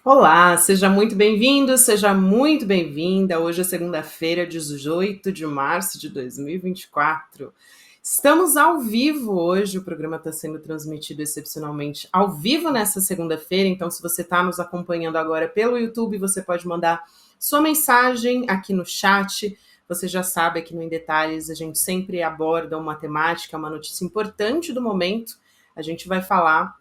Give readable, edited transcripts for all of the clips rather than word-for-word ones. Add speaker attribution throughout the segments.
Speaker 1: Olá, seja muito bem-vindo, seja muito bem-vinda. Hoje é segunda-feira, 18 de março de 2024. Estamos ao vivo hoje, o programa está sendo transmitido excepcionalmente ao vivo nessa segunda-feira, então se você está nos acompanhando agora pelo YouTube, você pode mandar sua mensagem aqui no chat. Você já sabe, aqui no Em Detalhes a gente sempre aborda uma temática, uma notícia importante do momento. A gente vai falar,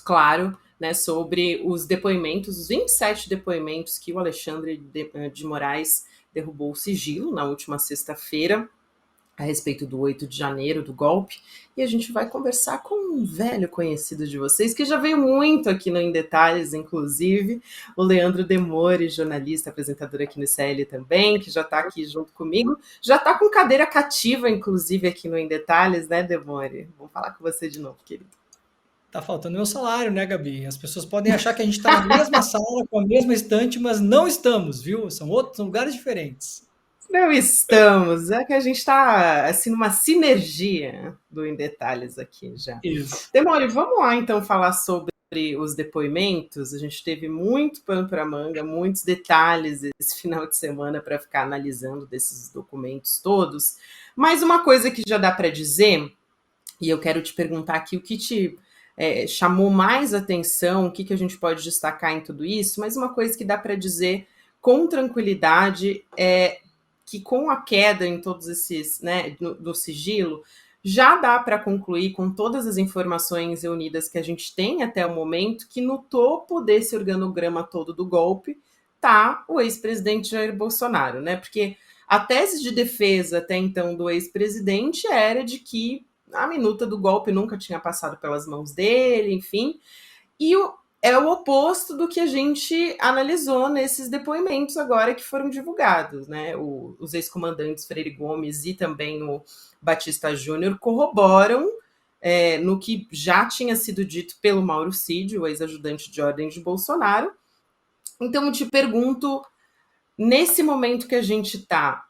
Speaker 1: claro, né, sobre os depoimentos, os 27 depoimentos que o Alexandre de Moraes derrubou o sigilo na última sexta-feira, a respeito do 8 de janeiro, do golpe, e a gente vai conversar com um velho conhecido de vocês, que já veio muito aqui no Em Detalhes, inclusive, o Leandro Demore, jornalista, apresentador aqui no CL também, que já está aqui junto comigo, já está com cadeira cativa, inclusive, aqui no Em Detalhes, né, Demore? Vamos falar com você de novo, querido.
Speaker 2: Tá faltando meu salário, né, Gabi? As pessoas podem achar que a gente está na mesma sala, com a mesma estante, mas não estamos, viu? São lugares diferentes.
Speaker 1: Não estamos, é que a gente está assim numa sinergia do Em Detalhes aqui já.
Speaker 2: Isso.
Speaker 1: Demore, vamos lá então falar sobre os depoimentos. A gente teve muito pano para manga, muitos detalhes esse final de semana para ficar analisando desses documentos todos. Mas uma coisa que já dá para dizer, e eu quero te perguntar aqui o que te chamou mais atenção, o que a gente pode destacar em tudo isso, mas uma coisa que dá para dizer com tranquilidade é que com a queda em todos esses, né, do sigilo, já dá para concluir com todas as informações reunidas que a gente tem até o momento que no topo desse organograma todo do golpe está o ex-presidente Jair Bolsonaro, né? Porque a tese de defesa até então do ex-presidente era de que a minuta do golpe nunca tinha passado pelas mãos dele, enfim. E é o oposto do que a gente analisou nesses depoimentos agora que foram divulgados, né? Os ex-comandantes Freire Gomes e também o Batista Júnior corroboram no que já tinha sido dito pelo Mauro Cid, o ex-ajudante de ordem de Bolsonaro. Então, eu te pergunto, nesse momento que a gente está,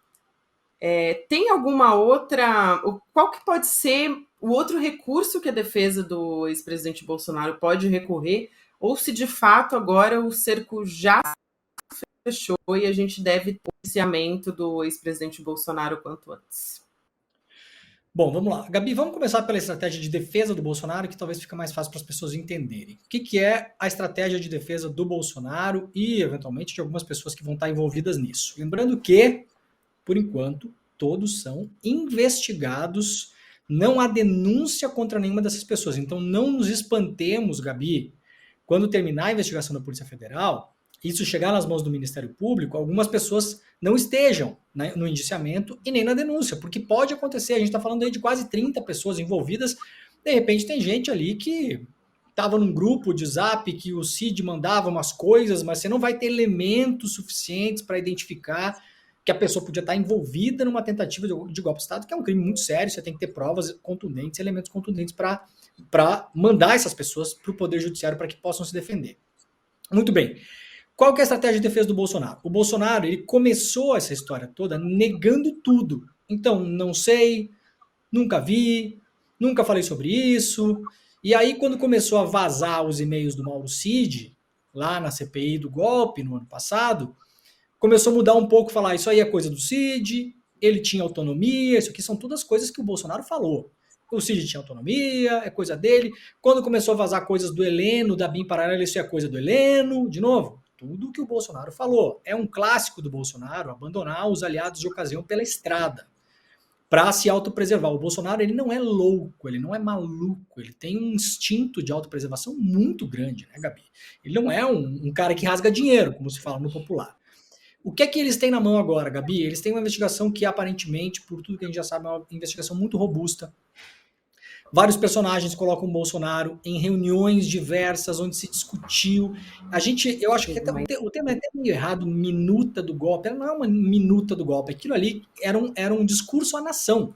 Speaker 1: tem alguma outra. Qual que pode ser o outro recurso que a defesa do ex-presidente Bolsonaro pode recorrer? Ou se de fato agora o cerco já fechou e a gente deve ter o policiamento do ex-presidente Bolsonaro quanto antes?
Speaker 2: Bom, vamos lá. Gabi, vamos começar pela estratégia de defesa do Bolsonaro, que talvez fica mais fácil para as pessoas entenderem. O que é a estratégia de defesa do Bolsonaro e, eventualmente, de algumas pessoas que vão estar envolvidas nisso. Lembrando que, por enquanto, todos são investigados, não há denúncia contra nenhuma dessas pessoas. Então, não nos espantemos, Gabi, quando terminar a investigação da Polícia Federal, isso chegar nas mãos do Ministério Público, algumas pessoas não estejam, né, no indiciamento e nem na denúncia, porque pode acontecer, a gente está falando aí de quase 30 pessoas envolvidas, de repente tem gente ali que estava num grupo de zap que o Cid mandava umas coisas, mas você não vai ter elementos suficientes para identificar que a pessoa podia estar envolvida numa tentativa de golpe de Estado, que é um crime muito sério, você tem que ter provas contundentes, elementos contundentes para mandar essas pessoas para o Poder Judiciário para que possam se defender. Muito bem. Qual que é a estratégia de defesa do Bolsonaro? O Bolsonaro ele começou essa história toda negando tudo. Então, não sei, nunca vi, nunca falei sobre isso. E aí, quando começou a vazar os e-mails do Mauro Cid, lá na CPI do golpe, no ano passado, começou a mudar um pouco, falar isso aí é coisa do Cid, ele tinha autonomia, isso aqui são todas coisas que o Bolsonaro falou. O Cid tinha autonomia, é coisa dele. Quando começou a vazar coisas do Heleno, da BIM Paralela, isso é coisa do Heleno. De novo, tudo que o Bolsonaro falou. É um clássico do Bolsonaro abandonar os aliados de ocasião pela estrada para se autopreservar. O Bolsonaro ele não é louco, ele não é maluco, ele tem um instinto de autopreservação muito grande, né, Gabi? Ele não é um cara que rasga dinheiro, como se fala no popular. O que é que eles têm na mão agora, Gabi? Eles têm uma investigação que, aparentemente, por tudo que a gente já sabe, é uma investigação muito robusta. Vários personagens colocam o Bolsonaro em reuniões diversas onde se discutiu. Eu acho que até, o tema é até meio errado, minuta do golpe. Não é uma minuta do golpe. Aquilo ali era um discurso à nação.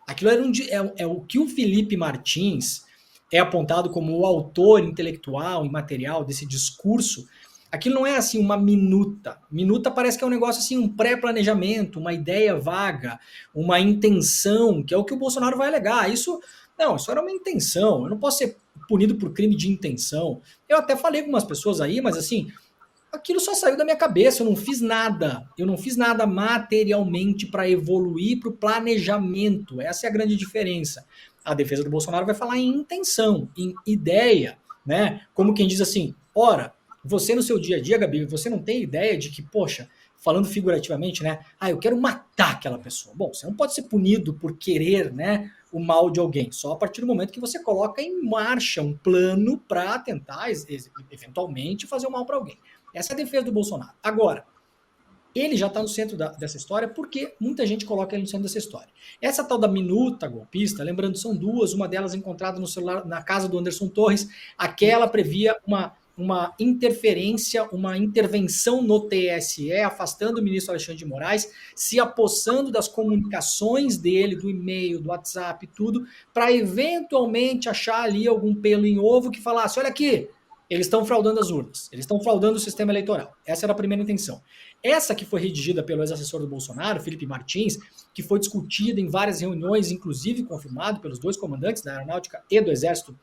Speaker 2: Aquilo era é o que o Felipe Martins é apontado como o autor intelectual e material desse discurso. Aquilo não é assim uma minuta. Minuta parece que é um negócio assim, um pré-planejamento, uma ideia vaga, uma intenção, que é o que o Bolsonaro vai alegar. Isso era uma intenção. Eu não posso ser punido por crime de intenção. Eu até falei com umas pessoas aí, mas assim, aquilo só saiu da minha cabeça, eu não fiz nada. Eu não fiz nada materialmente para evoluir para o planejamento. Essa é a grande diferença. A defesa do Bolsonaro vai falar em intenção, em ideia, né? Como quem diz assim, ora, você no seu dia a dia, Gabi, você não tem ideia de que, poxa, falando figurativamente, né? Eu quero matar aquela pessoa. Bom, você não pode ser punido por querer, né, o mal de alguém, só a partir do momento que você coloca em marcha um plano para tentar, eventualmente, fazer o mal para alguém. Essa é a defesa do Bolsonaro. Agora, ele já está no centro dessa história porque muita gente coloca ele no centro dessa história. Essa tal da minuta golpista, lembrando, são duas, uma delas encontrada no celular na casa do Anderson Torres, aquela previa uma interferência, uma intervenção no TSE, afastando o ministro Alexandre de Moraes, se apossando das comunicações dele, do e-mail, do WhatsApp, tudo, para eventualmente achar ali algum pelo em ovo que falasse, olha aqui, eles estão fraudando as urnas, eles estão fraudando o sistema eleitoral. Essa era a primeira intenção. Essa que foi redigida pelo ex-assessor do Bolsonaro, Felipe Martins, que foi discutida em várias reuniões, inclusive confirmado pelos dois comandantes da Aeronáutica e do Exército,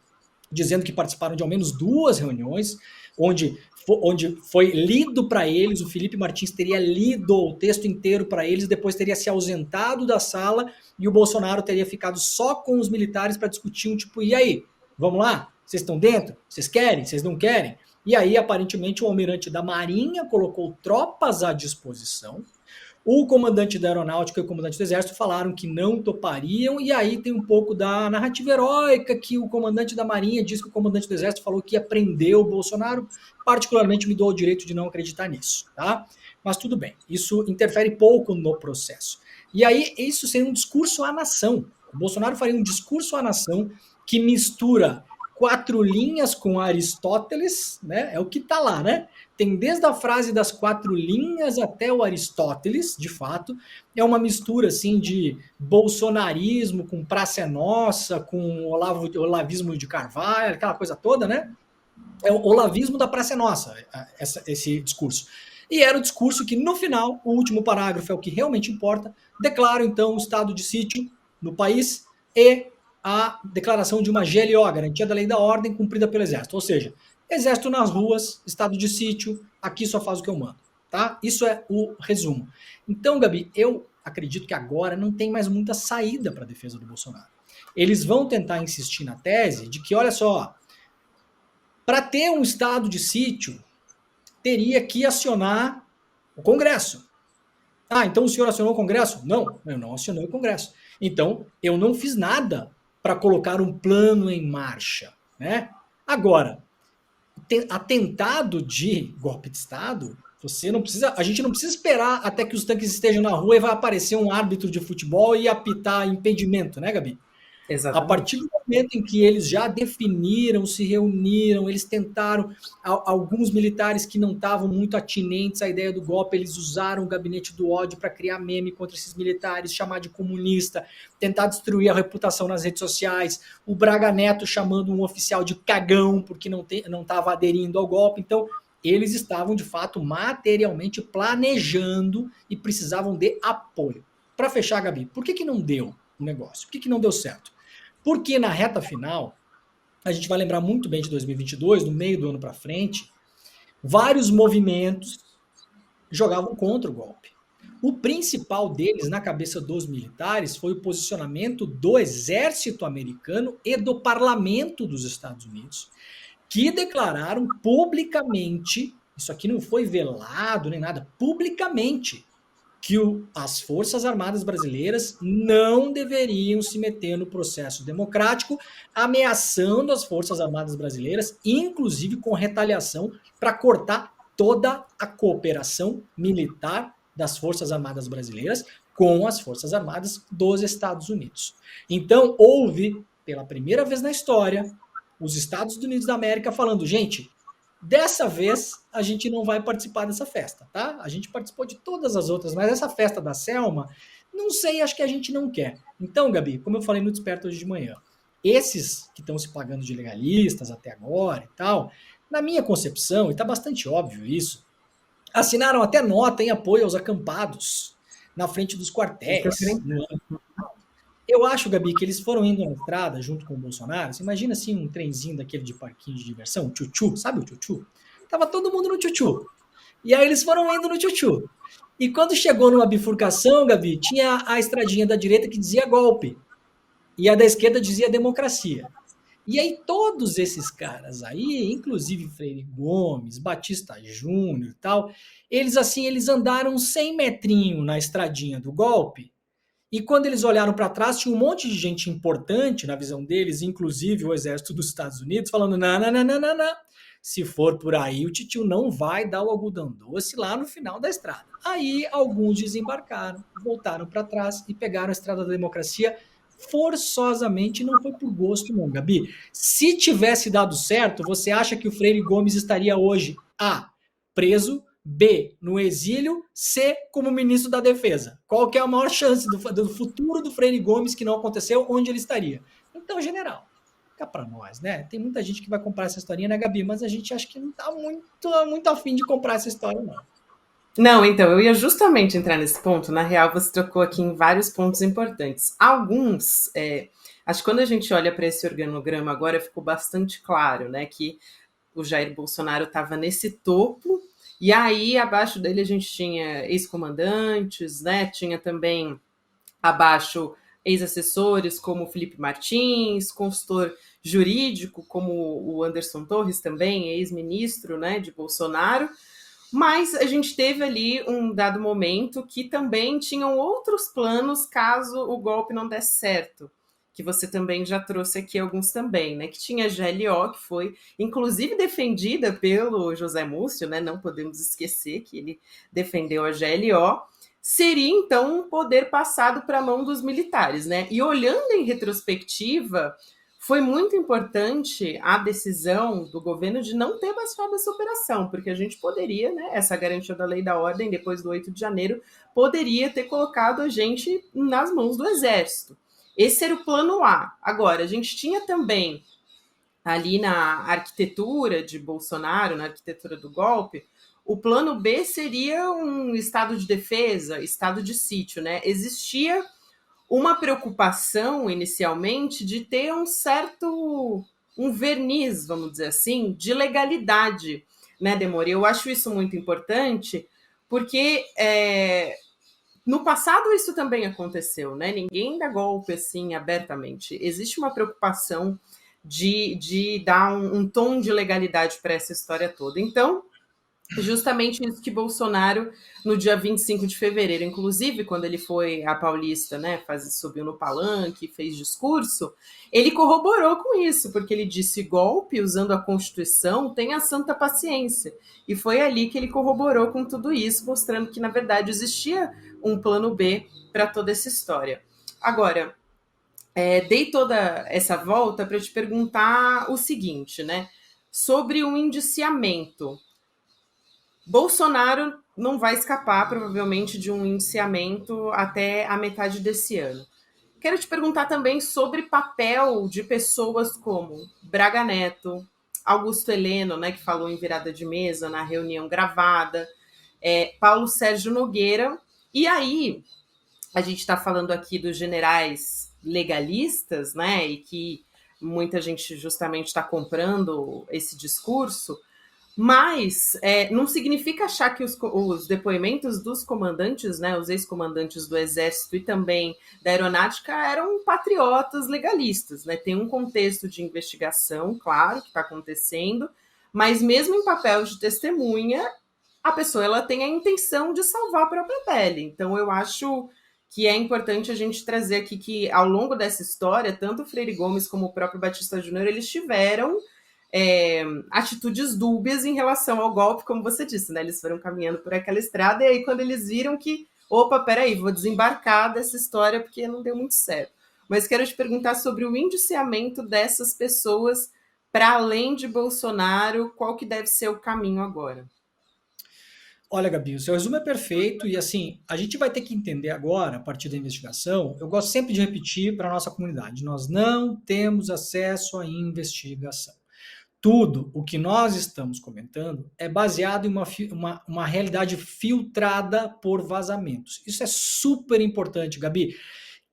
Speaker 2: dizendo que participaram de ao menos 2 reuniões, onde foi lido para eles, o Felipe Martins teria lido o texto inteiro para eles, depois teria se ausentado da sala e o Bolsonaro teria ficado só com os militares para discutir e aí, vamos lá? Vocês estão dentro? Vocês querem? Vocês não querem? E aí, aparentemente, o almirante da Marinha colocou tropas à disposição. O comandante da Aeronáutica e o comandante do Exército falaram que não topariam, e aí tem um pouco da narrativa heróica que o comandante da Marinha disse que o comandante do Exército falou que ia prender o Bolsonaro. Particularmente me dou o direito de não acreditar nisso, tá? Mas tudo bem, isso interfere pouco no processo. E aí, isso seria um discurso à nação. O Bolsonaro faria um discurso à nação que mistura 4 linhas com Aristóteles, né? É o que está lá, né? Tem desde a frase das 4 linhas até o Aristóteles, de fato. É uma mistura, assim, de bolsonarismo com Praça é Nossa, com olavismo de Carvalho, aquela coisa toda, né? É o olavismo da Praça é Nossa, esse discurso. E era o discurso que, no final, o último parágrafo é o que realmente importa, declara, então, o estado de sítio no país e a declaração de uma GLO, Garantia da Lei e da Ordem, cumprida pelo Exército. Ou seja, Exército nas ruas, estado de sítio, aqui só faz o que eu mando. Tá? Isso é o resumo. Então, Gabi, eu acredito que agora não tem mais muita saída para a defesa do Bolsonaro. Eles vão tentar insistir na tese de que, olha só, para ter um estado de sítio, teria que acionar o Congresso. Então o senhor acionou o Congresso? Não, eu não acionei o Congresso. Então, eu não fiz nada para colocar um plano em marcha, né? Agora, atentado de golpe de Estado, a gente não precisa esperar até que os tanques estejam na rua e vai aparecer um árbitro de futebol e apitar impedimento, né, Gabi? Exatamente. A partir do momento em que eles já definiram, se reuniram, eles tentaram, alguns militares que não estavam muito atinentes à ideia do golpe, eles usaram o gabinete do ódio para criar meme contra esses militares, chamar de comunista, tentar destruir a reputação nas redes sociais, o Braga Neto chamando um oficial de cagão porque não estava aderindo ao golpe. Então, eles estavam, de fato, materialmente planejando e precisavam de apoio. Para fechar, Gabi, por que não deu o negócio? Por que não deu certo? Porque na reta final, a gente vai lembrar muito bem de 2022, no meio do ano para frente, vários movimentos jogavam contra o golpe. O principal deles, na cabeça dos militares, foi o posicionamento do exército americano e do parlamento dos Estados Unidos, que declararam publicamente, isso aqui não foi velado nem nada, publicamente, que as Forças Armadas brasileiras não deveriam se meter no processo democrático, ameaçando as Forças Armadas brasileiras, inclusive com retaliação, para cortar toda a cooperação militar das Forças Armadas brasileiras com as Forças Armadas dos Estados Unidos. Então, houve, pela primeira vez na história, os Estados Unidos da América falando, gente, dessa vez a gente não vai participar dessa festa, tá? A gente participou de todas as outras, mas essa festa da Selma, não sei, acho que a gente não quer. Então, Gabi, como eu falei no Desperta hoje de manhã, esses que estão se pagando de legalistas até agora e tal, na minha concepção, e tá bastante óbvio isso, assinaram até nota em apoio aos acampados na frente dos quartéis. Eu acho, Gabi, que eles foram indo na estrada junto com o Bolsonaro. Você imagina assim um trenzinho daquele de parquinho de diversão, tchutchu, sabe o tchutchu? Tava todo mundo no tchutchu. E aí eles foram indo no tchutchu. E quando chegou numa bifurcação, Gabi, tinha a estradinha da direita que dizia golpe. E a da esquerda dizia democracia. E aí todos esses caras aí, inclusive Freire Gomes, Batista Júnior e tal, eles andaram 100 metrinho na estradinha do golpe. E quando eles olharam para trás, tinha um monte de gente importante na visão deles, inclusive o exército dos Estados Unidos, falando: não, não, não, não, não, não. Se for por aí, o titio não vai dar o algodão doce lá no final da estrada. Aí alguns desembarcaram, voltaram para trás e pegaram a estrada da democracia forçosamente. Não foi por gosto, não, Gabi. Se tivesse dado certo, você acha que o Freire Gomes estaria hoje A, preso, B, no exílio, C, como ministro da Defesa? Qual que é a maior chance do futuro do Freire Gomes que não aconteceu, onde ele estaria? Então, general, fica para nós, né? Tem muita gente que vai comprar essa historinha, né, Gabi? Mas a gente acha que não tá muito afim de comprar essa história, não.
Speaker 1: Não, então, eu ia justamente entrar nesse ponto. Na real, você tocou aqui em vários pontos importantes. Alguns, acho que quando a gente olha para esse organograma agora, ficou bastante claro, né, que o Jair Bolsonaro estava nesse topo, e aí abaixo dele a gente tinha ex-comandantes, né, tinha também abaixo ex-assessores como o Felipe Martins, consultor jurídico como o Anderson Torres também, ex-ministro, né, de Bolsonaro. Mas a gente teve ali um dado momento que também tinham outros planos caso o golpe não desse certo, que você também já trouxe aqui alguns também, né? Que tinha a GLO, que foi inclusive defendida pelo José Múcio, né? Não podemos esquecer que ele defendeu a GLO. Seria então um poder passado para a mão dos militares, né? E olhando em retrospectiva, foi muito importante a decisão do governo de não ter baixado essa operação, porque a gente poderia, né, essa garantia da lei da ordem, depois do 8 de janeiro, poderia ter colocado a gente nas mãos do Exército. Esse era o plano A. Agora, a gente tinha também, ali na arquitetura de Bolsonaro, na arquitetura do golpe, o plano B seria um estado de defesa, estado de sítio, né? Existia uma preocupação inicialmente de ter um verniz, vamos dizer assim, de legalidade, né, Demore? Eu acho isso muito importante, porque no passado isso também aconteceu, né? Ninguém dá golpe assim abertamente. Existe uma preocupação de dar um tom de legalidade para essa história toda. Então, justamente isso que Bolsonaro, no dia 25 de fevereiro, inclusive, quando ele foi à Paulista, né, subiu no palanque, fez discurso, ele corroborou com isso, porque ele disse: golpe usando a Constituição, tenha santa paciência. E foi ali que ele corroborou com tudo isso, mostrando que, na verdade, existia um plano B para toda essa história. Agora, dei toda essa volta para te perguntar o seguinte, né, sobre o indiciamento. Bolsonaro não vai escapar, provavelmente, de um indiciamento até a metade desse ano. Quero te perguntar também sobre papel de pessoas como Braga Neto, Augusto Heleno, né, que falou em virada de mesa na reunião gravada, Paulo Sérgio Nogueira. E aí, a gente está falando aqui dos generais legalistas, né, e que muita gente justamente está comprando esse discurso. Mas não significa achar que os depoimentos dos comandantes, né, os ex-comandantes do Exército e também da Aeronáutica eram patriotas legalistas, né? Tem um contexto de investigação, claro, que está acontecendo, mas mesmo em papel de testemunha, a pessoa ela tem a intenção de salvar a própria pele. Então eu acho que é importante a gente trazer aqui que ao longo dessa história, tanto o Freire Gomes como o próprio Batista Júnior, eles tiveram atitudes dúbias em relação ao golpe, como você disse, né? Eles foram caminhando por aquela estrada e aí quando eles viram que, opa, peraí, vou desembarcar dessa história porque não deu muito certo. Mas quero te perguntar sobre o indiciamento dessas pessoas para além de Bolsonaro, qual que deve ser o caminho agora?
Speaker 2: Olha, Gabi, o seu resumo é perfeito e assim, a gente vai ter que entender agora, a partir da investigação, eu gosto sempre de repetir para a nossa comunidade, nós não temos acesso à investigação. Tudo o que nós estamos comentando é baseado em uma realidade filtrada por vazamentos. Isso é super importante, Gabi.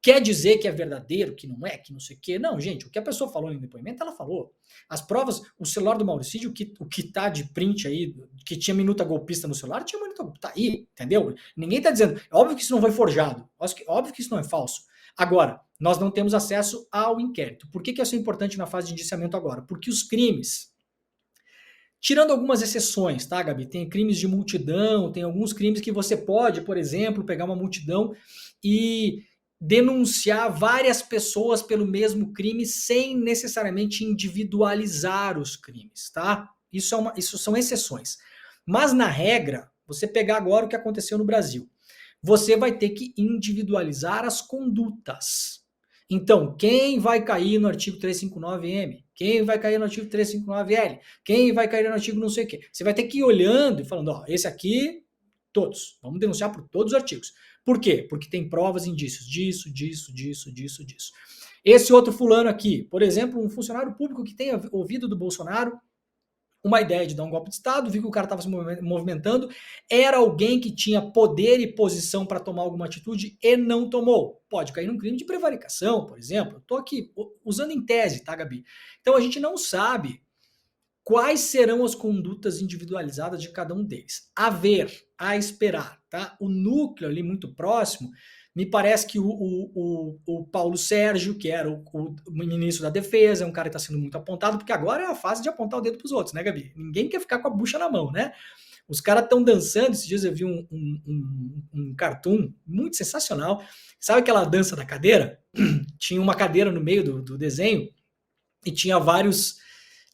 Speaker 2: quer dizer que é verdadeiro, que não é, que não sei o quê. Não, gente, o que a pessoa falou no depoimento, ela falou. As provas, o celular do Mauricídio, o que tá de print aí, que tinha minuta golpista no celular, tinha minuta golpista. Tá aí, entendeu? Ninguém tá dizendo. É óbvio que isso não foi forjado. Óbvio que isso não é falso. Agora, nós não temos acesso ao inquérito. Por que isso é importante na fase de indiciamento agora? Porque os crimes, tirando algumas exceções, tá, Gabi? Tem crimes de multidão, tem alguns crimes que você pode, por exemplo, pegar uma multidão e denunciar várias pessoas pelo mesmo crime sem necessariamente individualizar os crimes, tá? Isso são exceções. Mas na regra, você pegar agora o que aconteceu no Brasil, você vai ter que individualizar as condutas. Então, quem vai cair no artigo 359-M? Quem vai cair no artigo 359-L? Quem vai cair no artigo não sei o quê? Você vai ter que ir olhando e falando, ó, esse aqui, todos. Vamos denunciar por todos os artigos. Por quê? Porque tem provas e indícios disso. Esse outro fulano aqui, por exemplo, um funcionário público que tenha ouvido do Bolsonaro uma ideia de dar um golpe de Estado, viu que o cara estava se movimentando, era alguém que tinha poder e posição para tomar alguma atitude e não tomou. Pode cair num crime de prevaricação, por exemplo. Estou aqui usando em tese, tá, Gabi? Então a gente não sabe quais serão as condutas individualizadas de cada um deles. A ver, a esperar, tá? O núcleo ali muito próximo, me parece que o Paulo Sérgio, que era o ministro da Defesa, é um cara que está sendo muito apontado, porque agora é a fase de apontar o dedo para os outros, né, Gabi? Ninguém quer ficar com a bucha na mão, né? Os caras estão dançando. Esses dias eu vi um cartoon muito sensacional. Sabe aquela dança da cadeira? Tinha uma cadeira no meio do desenho e tinha vários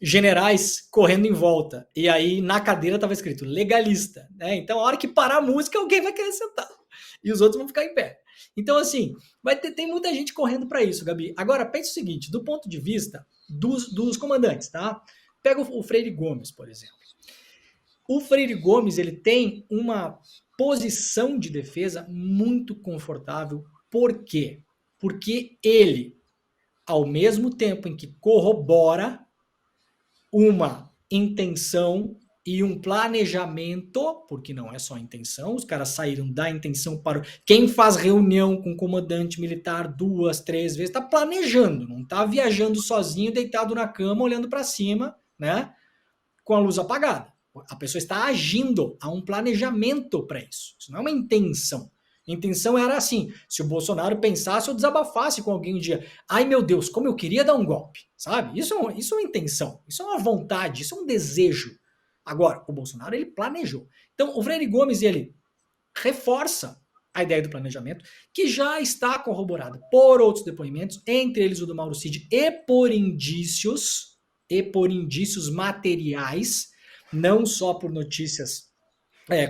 Speaker 2: generais correndo em volta. E aí na cadeira estava escrito legalista, né? Então a hora que parar a música, alguém vai querer sentar. E os outros vão ficar em pé. Então, assim, tem muita gente correndo para isso, Gabi. Agora, pense o seguinte, do ponto de vista dos comandantes, tá? Pega o Freire Gomes, por exemplo. O Freire Gomes, ele tem uma posição de defesa muito confortável. Por quê? Porque ele, ao mesmo tempo em que corrobora uma intenção e um planejamento, porque não é só intenção, os caras saíram da intenção para... Quem faz reunião com o comandante militar 2, 3 vezes, está planejando, não está viajando sozinho, deitado na cama, olhando para cima, né, com a luz apagada. A pessoa está agindo, há um planejamento para isso. Isso não é uma intenção. A intenção era assim, se o Bolsonaro pensasse ou desabafasse com alguém um dia, ai meu Deus, como eu queria dar um golpe, sabe? Isso é uma intenção, isso é uma vontade, isso é um desejo. Agora, o Bolsonaro, ele planejou. Então, o Freire Gomes, ele reforça a ideia do planejamento, que já está corroborada por outros depoimentos, entre eles o do Mauro Cid, e por indícios materiais, não só por notícias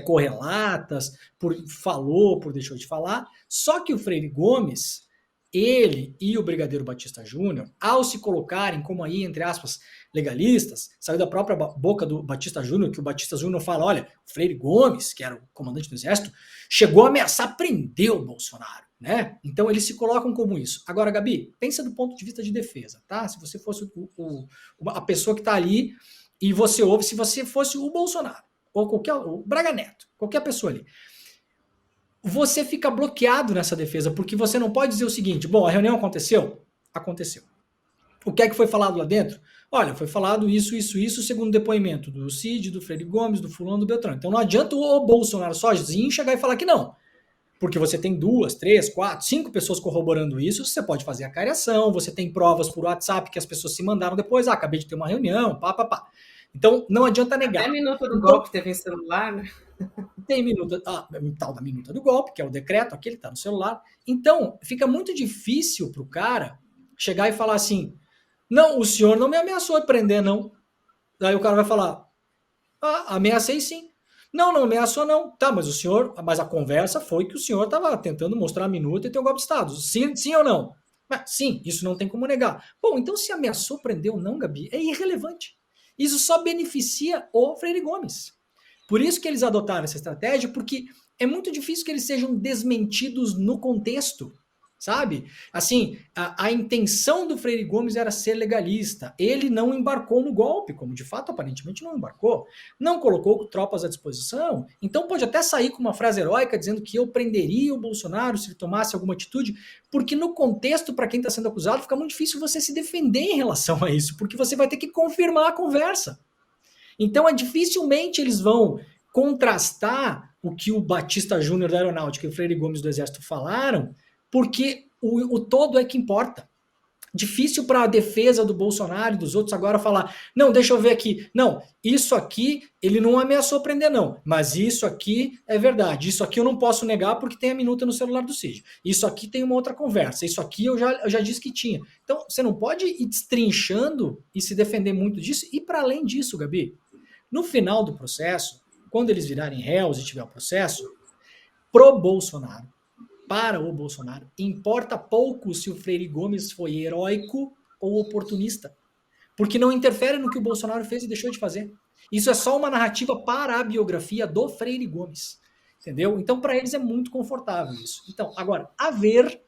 Speaker 2: correlatas, por falou, por deixou de falar. Só que o Freire Gomes, ele e o Brigadeiro Batista Júnior, ao se colocarem como aí, entre aspas, legalistas, saiu da própria boca do Batista Júnior, que o Batista Júnior fala, olha, o Freire Gomes, que era o comandante do exército, chegou a ameaçar prender o Bolsonaro, né? Então eles se colocam como isso. Agora, Gabi, pensa do ponto de vista de defesa, tá? Se você fosse a pessoa que está ali e você ouve, se você fosse o Bolsonaro, ou o Braga Neto, qualquer pessoa ali, você fica bloqueado nessa defesa, porque você não pode dizer o seguinte, bom, a reunião aconteceu? Aconteceu. O que é que foi falado lá dentro? Olha, foi falado isso, segundo o depoimento do Cid, do Freire Gomes, do fulano, do Beltrano. Então não adianta o Bolsonaro sozinho chegar e falar que não. Porque você tem 2, 3, 4, 5 pessoas corroborando isso, você pode fazer a cariação, você tem provas por WhatsApp que as pessoas se mandaram depois, acabei de ter uma reunião, pá. Então não adianta negar.
Speaker 1: Até a minuta do golpe teve em celular, né?
Speaker 2: Tem minuta, tal da minuta do golpe, que é o decreto, aquele tá no celular. Então, fica muito difícil pro cara chegar e falar assim, não, o senhor não me ameaçou de prender, não. Daí o cara vai falar, ameacei sim. Não ameaçou não. Tá, mas a conversa foi que o senhor estava tentando mostrar a minuta e ter um golpe de Estado. Sim ou não? Sim, isso não tem como negar. Bom, então se ameaçou prender ou não, Gabi, é irrelevante. Isso só beneficia o Freire Gomes. Por isso que eles adotaram essa estratégia, porque é muito difícil que eles sejam desmentidos no contexto. sabe? Assim, a intenção do Freire Gomes era ser legalista. Ele não embarcou no golpe, como de fato aparentemente não embarcou. Não colocou tropas à disposição. Então pode até sair com uma frase heróica dizendo que eu prenderia o Bolsonaro se ele tomasse alguma atitude, porque no contexto, para quem está sendo acusado, fica muito difícil você se defender em relação a isso, porque você vai ter que confirmar a conversa. Então, dificilmente eles vão contrastar o que o Batista Júnior da Aeronáutica e o Freire Gomes do Exército falaram, porque o todo é que importa. Difícil para a defesa do Bolsonaro e dos outros agora falar, não, deixa eu ver aqui, não, isso aqui ele não ameaçou prender não, mas isso aqui é verdade, isso aqui eu não posso negar porque tem a minuta no celular do Cid, isso aqui tem uma outra conversa, isso aqui eu já disse que tinha. Então, você não pode ir destrinchando e se defender muito disso, e para além disso, Gabi, no final do processo, quando eles virarem réus e tiver o processo, pro Bolsonaro, para o Bolsonaro, importa pouco se o Freire Gomes foi heróico ou oportunista, porque não interfere no que o Bolsonaro fez e deixou de fazer. Isso é só uma narrativa para a biografia do Freire Gomes, entendeu? Então, para eles é muito confortável isso. Então, agora, a ver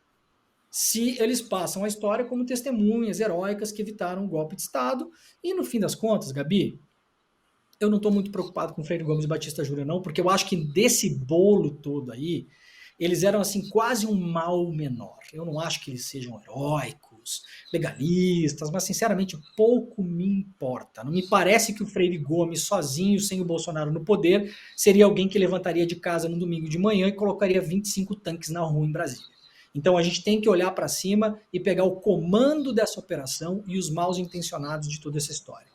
Speaker 2: se eles passam a história como testemunhas heróicas que evitaram um golpe de Estado. E, no fim das contas, Gabi, eu não estou muito preocupado com Freire Gomes e Batista Júnior, não, porque eu acho que desse bolo todo aí, eles eram assim quase um mal menor. Eu não acho que eles sejam heróicos, legalistas, mas sinceramente pouco me importa. Não me parece que o Freire Gomes sozinho, sem o Bolsonaro no poder, seria alguém que levantaria de casa no domingo de manhã e colocaria 25 tanques na rua em Brasília. Então a gente tem que olhar para cima e pegar o comando dessa operação e os maus intencionados de toda essa história.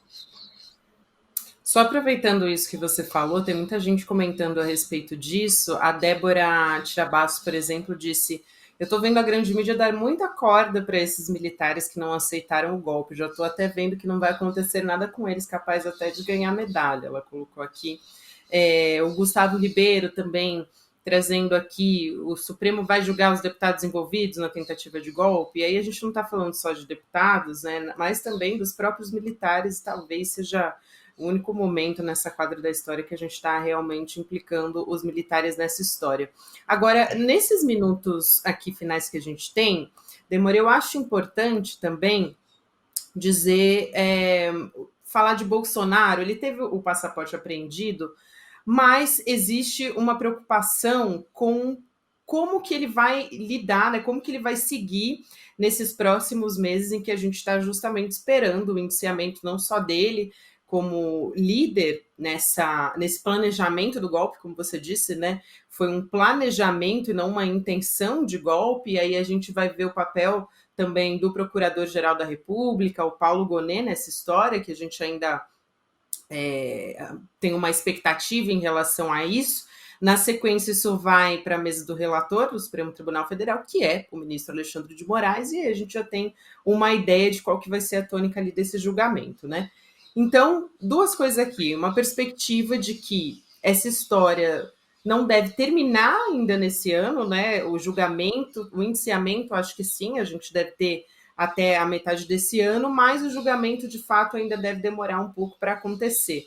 Speaker 1: Só aproveitando isso que você falou, tem muita gente comentando a respeito disso. A Débora Tirabasso, por exemplo, disse: eu estou vendo a grande mídia dar muita corda para esses militares que não aceitaram o golpe. Já estou até vendo que não vai acontecer nada com eles, capaz até de ganhar medalha. Ela colocou aqui. O Gustavo Ribeiro também trazendo aqui: o Supremo vai julgar os deputados envolvidos na tentativa de golpe. E aí a gente não está falando só de deputados, né, mas também dos próprios militares. Talvez seja o único momento nessa quadra da história que a gente está realmente implicando os militares nessa história. Agora, nesses minutos aqui finais que a gente tem, Demore, eu acho importante também dizer, falar de Bolsonaro. Ele teve o passaporte apreendido, mas existe uma preocupação com como que ele vai lidar, né, como que ele vai seguir nesses próximos meses em que a gente está justamente esperando o indiciamento não só dele, como líder nesse planejamento do golpe, como você disse, né? Foi um planejamento e não uma intenção de golpe, e aí a gente vai ver o papel também do Procurador-Geral da República, o Paulo Gonet, nessa história, que a gente ainda tem uma expectativa em relação a isso. Na sequência, isso vai para a mesa do relator do Supremo Tribunal Federal, que é o ministro Alexandre de Moraes, e a gente já tem uma ideia de qual que vai ser a tônica ali desse julgamento, né? Então, duas coisas aqui. Uma perspectiva de que essa história não deve terminar ainda nesse ano, né? O julgamento, o indiciamento, acho que sim, a gente deve ter até a metade desse ano, mas o julgamento, de fato, ainda deve demorar um pouco para acontecer.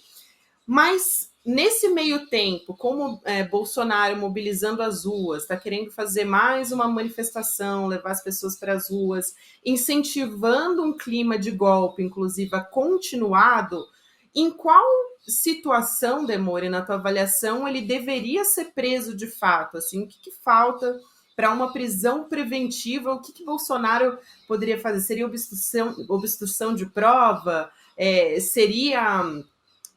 Speaker 1: Mas, nesse meio tempo, como Bolsonaro mobilizando as ruas, está querendo fazer mais uma manifestação, levar as pessoas para as ruas, incentivando um clima de golpe, inclusive continuado, em qual situação, Demore, na tua avaliação, ele deveria ser preso de fato? Assim, o que falta para uma prisão preventiva? O que Bolsonaro poderia fazer? Seria obstrução de prova? Seria,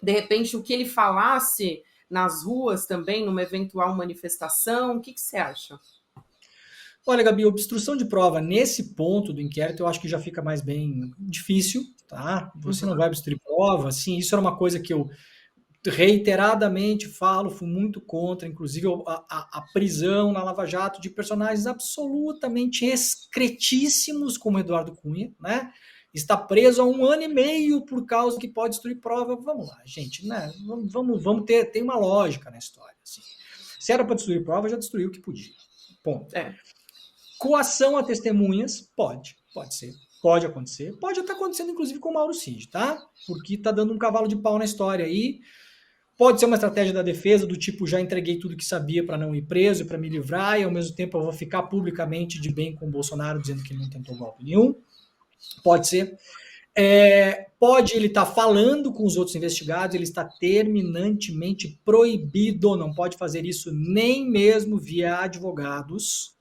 Speaker 1: de repente, o que ele falasse nas ruas também, numa eventual manifestação? O que você acha?
Speaker 2: Olha, Gabi, obstrução de prova nesse ponto do inquérito eu acho que já fica mais bem difícil, tá? Você não vai obstruir prova, assim, isso era uma coisa que eu reiteradamente falo, fui muito contra, inclusive a prisão na Lava Jato de personagens absolutamente excretíssimos como Eduardo Cunha, né? Está preso há 1 ano e meio por causa que pode destruir prova. Vamos lá, gente, né? Vamos ter uma lógica na história. Assim. Se era para destruir prova, já destruiu o que podia. Ponto. Coação a testemunhas, pode ser. Pode acontecer. Pode estar acontecendo, inclusive, com o Mauro Cid, tá? Porque tá dando um cavalo de pau na história aí. Pode ser uma estratégia da defesa do tipo, já entreguei tudo que sabia para não ir preso e para me livrar, e ao mesmo tempo eu vou ficar publicamente de bem com o Bolsonaro, dizendo que ele não tentou golpe nenhum. Pode ser. Pode ele estar falando com os outros investigados, ele está terminantemente proibido, não pode fazer isso nem mesmo via advogados.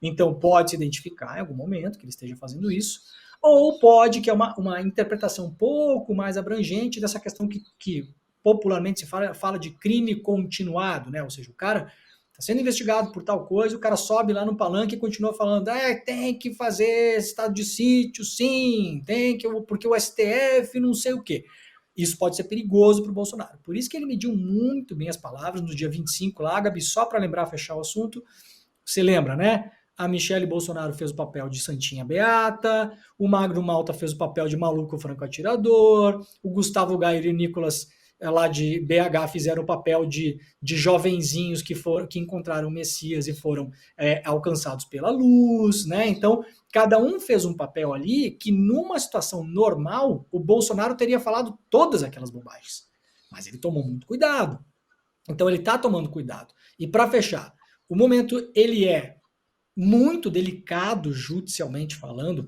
Speaker 2: Então pode se identificar em algum momento que ele esteja fazendo isso, ou pode, que é uma interpretação um pouco mais abrangente dessa questão que popularmente se fala de crime continuado, né? Ou seja, o cara está sendo investigado por tal coisa, o cara sobe lá no palanque e continua falando, tem que fazer estado de sítio, sim, tem que, porque o STF não sei o quê. Isso pode ser perigoso para o Bolsonaro. Por isso que ele mediu muito bem as palavras no dia 25 lá, Gabi, só para lembrar, fechar o assunto. Você lembra, né? A Michele Bolsonaro fez o papel de Santinha Beata, o Magno Malta fez o papel de maluco franco atirador, o Gustavo Gair e Nicolas lá de BH fizeram o papel de jovenzinhos que encontraram o Messias e foram alcançados pela luz, né? Então, cada um fez um papel ali que, numa situação normal, o Bolsonaro teria falado todas aquelas bobagens. Mas ele tomou muito cuidado. Então, ele está tomando cuidado. E para fechar, o momento ele é muito delicado, judicialmente falando,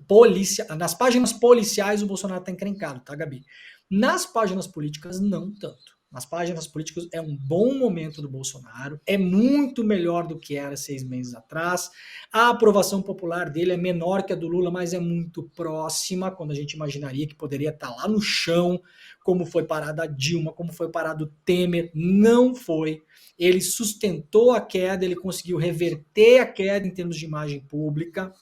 Speaker 2: nas páginas policiais o Bolsonaro está encrencado, tá, Gabi? Nas páginas políticas, não tanto. Nas páginas políticas é um bom momento do Bolsonaro, é muito melhor do que era 6 meses atrás. A aprovação popular dele é menor que a do Lula, mas é muito próxima, quando a gente imaginaria que poderia estar lá no chão, como foi parada a Dilma, como foi parado o Temer, não foi. Ele sustentou a queda, ele conseguiu reverter a queda em termos de imagem pública.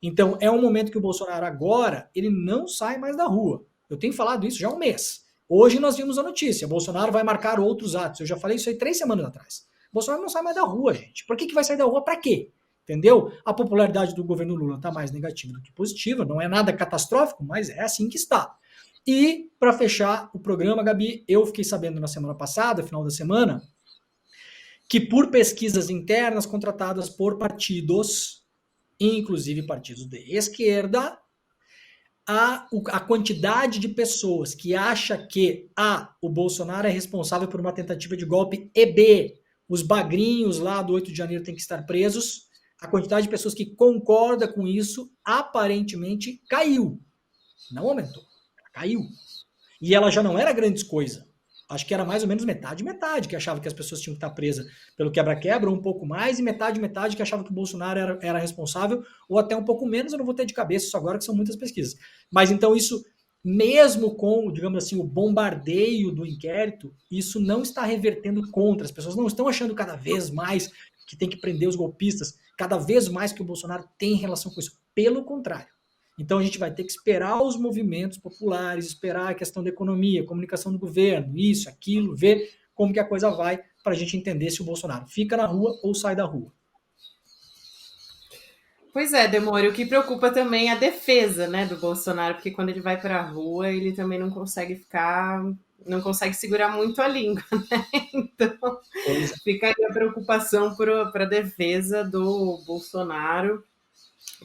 Speaker 2: Então, é um momento que o Bolsonaro agora, ele não sai mais da rua. Eu tenho falado isso já há um mês. Hoje nós vimos a notícia, Bolsonaro vai marcar outros atos. Eu já falei isso aí 3 semanas atrás. Bolsonaro não sai mais da rua, gente. Por que vai sair da rua? Para quê? Entendeu? A popularidade do governo Lula está mais negativa do que positiva. Não é nada catastrófico, mas é assim que está. E, para fechar o programa, Gabi, eu fiquei sabendo na semana passada, final da semana, que por pesquisas internas contratadas por partidos, inclusive partidos de esquerda, a quantidade de pessoas que acha que o Bolsonaro é responsável por uma tentativa de golpe e B, os bagrinhos lá do 8 de janeiro têm que estar presos, a quantidade de pessoas que concorda com isso aparentemente caiu. Não aumentou, caiu. E ela já não era grandes coisa. Acho que era mais ou menos metade, que achava que as pessoas tinham que estar presas pelo quebra-quebra, um pouco mais, e metade que achava que o Bolsonaro era responsável, ou até um pouco menos, eu não vou ter de cabeça isso agora, que são muitas pesquisas. Mas então isso, mesmo com, digamos assim, o bombardeio do inquérito, isso não está revertendo contra. As pessoas não estão achando cada vez mais que tem que prender os golpistas, cada vez mais que o Bolsonaro tem relação com isso. Pelo contrário. Então a gente vai ter que esperar os movimentos populares, esperar a questão da economia, comunicação do governo, isso, aquilo, ver como que a coisa vai para a gente entender se o Bolsonaro fica na rua ou sai da rua.
Speaker 1: Pois é, Demore, o que preocupa também é a defesa, né, do Bolsonaro, porque quando ele vai para a rua, ele também não consegue segurar muito a língua, né? Então, fica aí a preocupação para a defesa do Bolsonaro,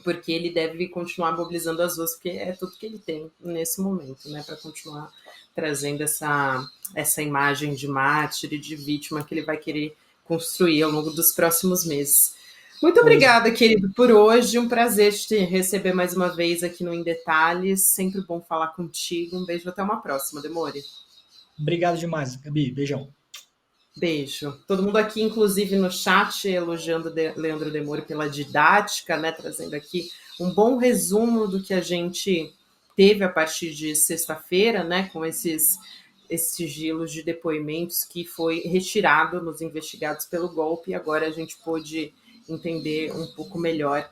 Speaker 1: porque ele deve continuar mobilizando as ruas, porque é tudo que ele tem nesse momento, né, para continuar trazendo essa imagem de mártir e de vítima que ele vai querer construir ao longo dos próximos meses. Muito obrigada, querido, por hoje. Um prazer te receber mais uma vez aqui no Em Detalhes. Sempre bom falar contigo. Um beijo, até uma próxima, Demore.
Speaker 2: Obrigado demais, Gabi. Beijão.
Speaker 1: Beijo. Todo mundo aqui, inclusive no chat, elogiando Leandro Demore pela didática, né? Trazendo aqui um bom resumo do que a gente teve a partir de sexta-feira, né? Com esses sigilos de depoimentos que foi retirado nos investigados pelo golpe, e agora a gente pôde entender um pouco melhor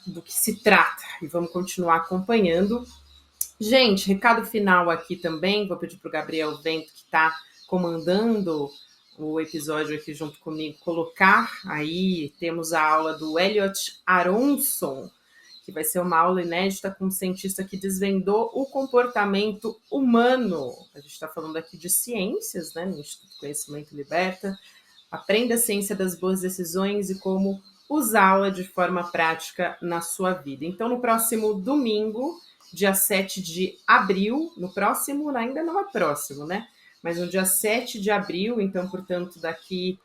Speaker 1: do que se trata. E vamos continuar acompanhando. Gente, recado final aqui também, vou pedir para o Gabriel Vento, que está comandando o episódio aqui junto comigo, colocar aí, temos a aula do Elliot Aronson, que vai ser uma aula inédita com um cientista que desvendou o comportamento humano. A gente está falando aqui de ciências, né, no Instituto Conhecimento Liberta. Aprenda a ciência das boas decisões e como usá-la de forma prática na sua vida. Então, no próximo domingo, dia 7 de abril, ainda não é próximo, né? mas no dia 7 de abril, então, portanto, daqui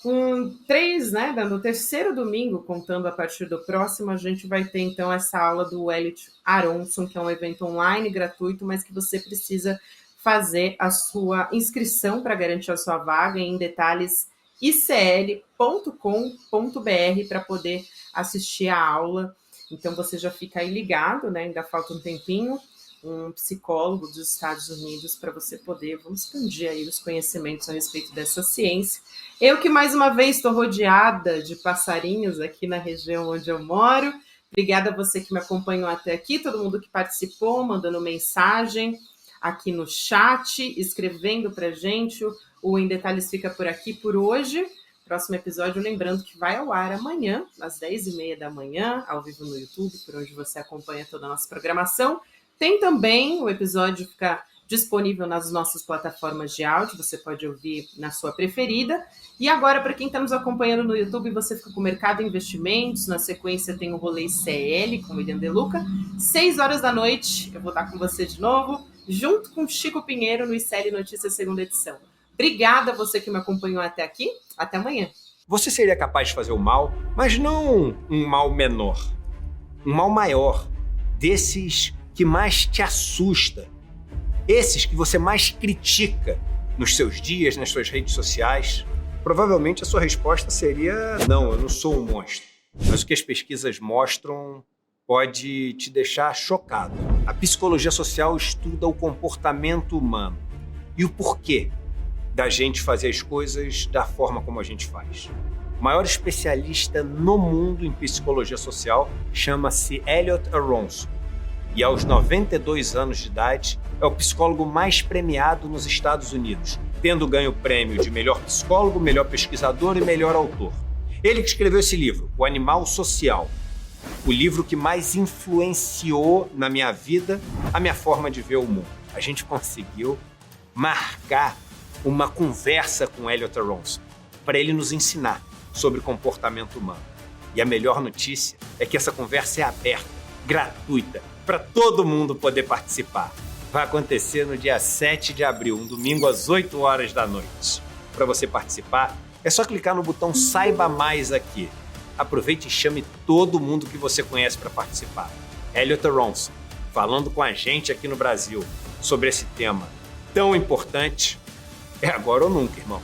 Speaker 1: com 3, né, no terceiro domingo, contando a partir do próximo, a gente vai ter, então, essa aula do Elliot Aronson, que é um evento online gratuito, mas que você precisa fazer a sua inscrição para garantir a sua vaga em detalhes icl.com.br para poder assistir a aula. Então, você já fica aí ligado, né, ainda falta um tempinho, um psicólogo dos Estados Unidos para você poder, vamos expandir aí os conhecimentos a respeito dessa ciência. Eu que mais uma vez estou rodeada de passarinhos aqui na região onde eu moro. Obrigada a você que me acompanhou até aqui, todo mundo que participou, mandando mensagem aqui no chat, escrevendo para a gente. O Em Detalhes fica por aqui por hoje. Próximo episódio, lembrando que vai ao ar amanhã, às 10h30 da manhã, ao vivo no YouTube, por onde você acompanha toda a nossa programação. Tem também, o episódio fica disponível nas nossas plataformas de áudio, você pode ouvir na sua preferida. E agora, para quem está nos acompanhando no YouTube, você fica com o Mercado Investimentos, na sequência tem o Rolê CL com o William De Luca. 6h da noite, eu vou estar com você de novo, junto com Chico Pinheiro no ICL Notícias, segunda edição. Obrigada a você que me acompanhou até aqui, até amanhã.
Speaker 3: Você seria capaz de fazer o mal, mas não um mal menor, um mal maior, desses que mais te assusta, esses que você mais critica nos seus dias, nas suas redes sociais? Provavelmente a sua resposta seria: não, eu não sou um monstro. Mas o que as pesquisas mostram pode te deixar chocado. A psicologia social estuda o comportamento humano e o porquê da gente fazer as coisas da forma como a gente faz. O maior especialista no mundo em psicologia social chama-se Elliot Aronson. E aos 92 anos de idade, é o psicólogo mais premiado nos Estados Unidos, tendo ganho o prêmio de melhor psicólogo, melhor pesquisador e melhor autor. Ele que escreveu esse livro, O Animal Social, o livro que mais influenciou na minha vida a minha forma de ver o mundo. A gente conseguiu marcar uma conversa com Elliot Aronson para ele nos ensinar sobre comportamento humano. E a melhor notícia é que essa conversa é aberta, gratuita, para todo mundo poder participar. Vai acontecer no dia 7 de abril, um domingo às 8h da noite. Para você participar, é só clicar no botão Saiba Mais aqui. Aproveite e chame todo mundo que você conhece para participar. Elliot Aronson, falando com a gente aqui no Brasil sobre esse tema tão importante. É agora ou nunca, irmão.